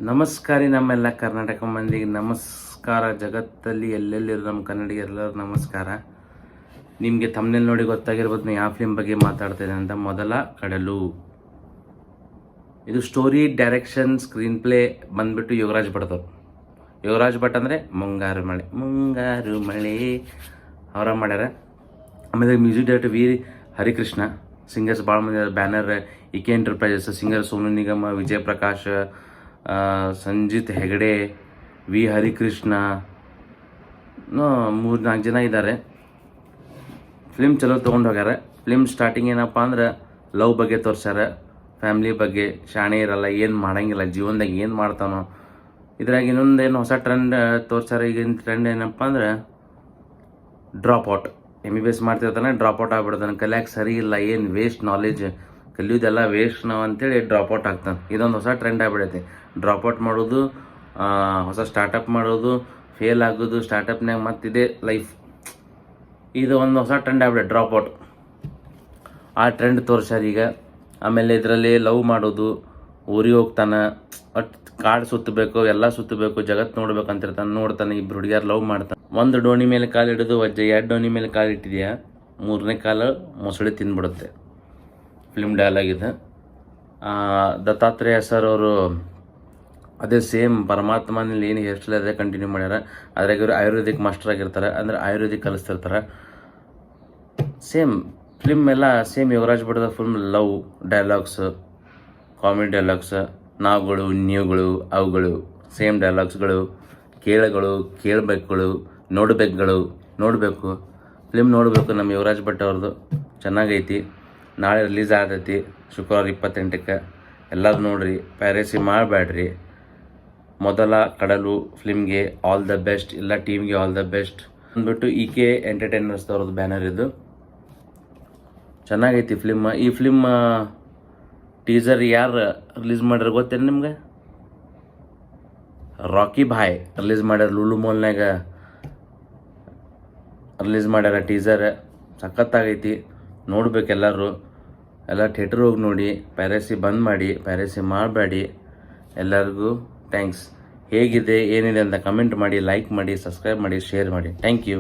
ನಮಸ್ಕಾರಿ ನಮ್ಮೆಲ್ಲ ಕರ್ನಾಟಕ ಮಂದಿಗೆ ನಮಸ್ಕಾರ. ಜಗತ್ತಲ್ಲಿ ಎಲ್ಲೆಲ್ಲಿರೋ ನಮ್ಮ ಕನ್ನಡಿಗರೆಲ್ಲರೂ ನಮಸ್ಕಾರ. ನಿಮಗೆ ತಮ್ಮನೇಲಿ ನೋಡಿ ಗೊತ್ತಾಗಿರ್ಬೋದು ನಾನು ಯಾವ ಫಿಲ್ಮ್ ಬಗ್ಗೆ ಮಾತಾಡ್ತೇನೆ ಅಂತ. ಮೊದಲ ಕಡಲು. ಇದು ಸ್ಟೋರಿ, ಡೈರೆಕ್ಷನ್, ಸ್ಕ್ರೀನ್ ಪ್ಲೇ ಬಂದ್ಬಿಟ್ಟು ಯೋಗರಾಜ್ ಭಟ್ದವ್ರು. ಯೋಗರಾಜ್ ಭಟ್ ಅಂದರೆ ಮುಂಗಾರು ಮಳೆ ಅವರ ಮಾಡ್ಯಾರ. ಆಮೇಲೆ music director V Harikrishna. Singers ಭಾಳ ಮಂದಿ banner E K enterprises. Singer Sonu Nigam, Vijay Prakash, Sanjith Hegde, V Harikrishna, 3-4 ಜನ ಇದ್ದಾರೆ. ಫಿಲ್ಮ್ ಚಲೋ ತೊಗೊಂಡು ಹೋಗ್ಯಾರ. ಫಿಲ್ಮ್ ಸ್ಟಾರ್ಟಿಂಗ್ ಏನಪ್ಪ ಅಂದ್ರೆ ಲವ್ ಬಗ್ಗೆ ತೋರ್ಸ್ಯಾರ, ಫ್ಯಾಮ್ಲಿ ಬಗ್ಗೆ. ಶಾಣೆ ಇರಲ್ಲ, ಏನು ಮಾಡೋಂಗಿಲ್ಲ, ಜೀವನದಾಗ ಏನು ಮಾಡ್ತಾನೋ. ಇದ್ರಾಗ ಇನ್ನೊಂದೇನು ಹೊಸ ಟ್ರೆಂಡ್ ತೋರ್ಸ್ಯಾರ. ಈಗಿನ ಟ್ರೆಂಡ್ ಏನಪ್ಪ ಅಂದ್ರೆ ಡ್ರಾಪ್ ಔಟ್. MBBS ಮಾಡ್ತಿರ್ತಾನೆ, ಡ್ರಾಪ್ ಔಟ್ ಆಗ್ಬಿಡ್ತಾನೆ. ಕಲಿಯಾಕೆ ಸರಿ ಇಲ್ಲ, ಏನು ವೇಸ್ಟ್ ನಾಲೆಜ್, ಕಲಿಯೋದೆಲ್ಲ ವೇಸ್ಟ್ ನಾವು ಅಂತೇಳಿ ಡ್ರಾಪ್ ಔಟ್ ಆಗ್ತಾನೆ. ಇದೊಂದು ಹೊಸ ಟ್ರೆಂಡ್ ಆಗ್ಬಿಡೈತಿ. ಡ್ರಾಪ್ ಔಟ್ ಮಾಡೋದು, ಹೊಸ ಸ್ಟಾರ್ಟಪ್ ಮಾಡೋದು, ಫೇಲ್ ಆಗೋದು, ಸ್ಟಾರ್ಟಪ್ನಾಗ ಮತ್ತಿದೆ ಲೈಫ್. ಇದು ಒಂದು ಹೊಸ ಟ್ರೆಂಡ್ ಆಗ್ಬಿಟ್ಟೆ, ಡ್ರಾಪ್ ಔಟ್. ಆ ಟ್ರೆಂಡ್ ತೋರ್ಸ್ಯಾರ ಈಗ. ಆಮೇಲೆ ಇದರಲ್ಲಿ ಲವ್ ಮಾಡೋದು, ಊರಿಗೆ ಹೋಗ್ತಾನೆ, ಕಾಡು ಸುತ್ತಬೇಕು, ಎಲ್ಲ ಸುತ್ತಬೇಕು, ಜಗತ್ತು ನೋಡ್ಬೇಕಂತಿರ್ತಾನೆ. ನೋಡ್ತಾನೆ, ಇಬ್ಬರು ಹುಡುಗಿಯರು ಲವ್ ಮಾಡ್ತಾನೆ. ಒಂದು ಡೋಣಿ ಮೇಲೆ ಕಾಲು ಹಿಡಿದು ವಜ್ಜೆ, 2 ಡೋಣಿ ಮೇಲೆ ಕಾಲು ಇಟ್ಟಿದೆಯಾ, 3ನೇ ಕಾಲು ಮೊಸಳೆ ತಿಂದ್ಬಿಡುತ್ತೆ. ಫಿಲ್ಮ್ ಡೈಲಾಗ್ ಇದೆ. ದತ್ತಾತ್ರೇಯ ಸರ್ ಅವರು ಅದೇ ಸೇಮ್ ಪರಮಾತ್ಮನಲ್ಲಿ ಏನು ಹೇರ್ ಸ್ಟೈಲ್ ಅದೇ ಕಂಟಿನ್ಯೂ ಮಾಡ್ಯಾರ. ಅದ್ರಾಗ ಇವರು ಆಯುರ್ವೇದಿಕ್ ಮಾಸ್ಟರ್ ಆಗಿರ್ತಾರೆ, ಅಂದರೆ ಆಯುರ್ವೇದಿಕ್ ಕಲಿಸ್ತಿರ್ತಾರೆ. ಸೇಮ್ ಫಿಲ್ಮ್ ಎಲ್ಲ ಸೇಮ್ ಯೋಗರಾಜ್ ಭಟ್ದ film. Love dialogues, comedy dialogues, ನಾವುಗಳು, ನೀವುಗಳು, ಅವುಗಳು, ಸೇಮ್ ಡೈಲಾಗ್ಸ್ಗಳು, ಕೇಳಬೇಕುಗಳು, ನೋಡಬೇಕು. ಫಿಲ್ಮ್ ನೋಡಬೇಕು. ನಮ್ಮ ಯೋಗರಾಜ್ ಭಟ್ ಅವ್ರದ್ದು ಚೆನ್ನಾಗೈತಿ. ನಾಳೆ ರಿಲೀಸ್ ಆಗ್ತೈತಿ, ಶುಕ್ರವಾರ 28ಕ್ಕೆ. ಎಲ್ಲರೂ ನೋಡ್ರಿ, ಪೈರಸಿ ಮಾಡಬೇಡ್ರಿ. ಮೊದಲ ಕಡಲು ಫಿಲ್ಮ್ಗೆ ಆಲ್ ದ ಬೆಸ್ಟ್. ಎಲ್ಲ ಟೀಮ್ಗೆ ಆಲ್ ದ ಬೆಸ್ಟ್. ಅಂದ್ಬಿಟ್ಟು EK ಎಂಟರ್ಟೈನರ್ಸ್ ಅವ್ರದ್ದು ಬ್ಯಾನರ್ ಇದು. ಚೆನ್ನಾಗೈತಿ ಫಿಲ್ಮ್. ಈ ಫಿಲ್ಮ್ ಟೀಸರ್ ಯಾರು ರಿಲೀಸ್ ಮಾಡ್ಯಾರ ಗೊತ್ತೇನು ನಿಮ್ಗೆ? ರಾಕಿ ಭಾಯ್ ರಿಲೀಸ್ ಮಾಡ್ಯಾರ. ಲೂಲು ಮಾಲ್ನಾಗ ರಿಲೀಸ್ ಮಾಡ್ಯಾರ ಟೀಸರ್. ಸಖತ್ತಾಗೈತಿ, ನೋಡ್ಬೇಕೆಲ್ಲರೂ. ಎಲ್ಲ ಥಿಯೇಟ್ರ್ ಹೋಗಿ ನೋಡಿ. ಪೈರಸಿ ಬಂದ್ ಮಾಡಿ, ಪೈರಸಿ ಮಾಡಬೇಡಿ. ಎಲ್ಲರಿಗೂ ಥ್ಯಾಂಕ್ಸ್. ಹೇಗಿದೆ ಏನಿದೆ ಅಂತ ಕಮೆಂಟ್ ಮಾಡಿ, ಲೈಕ್ ಮಾಡಿ, ಸಬ್ಸ್ಕ್ರೈಬ್ ಮಾಡಿ, ಶೇರ್ ಮಾಡಿ. Thank you.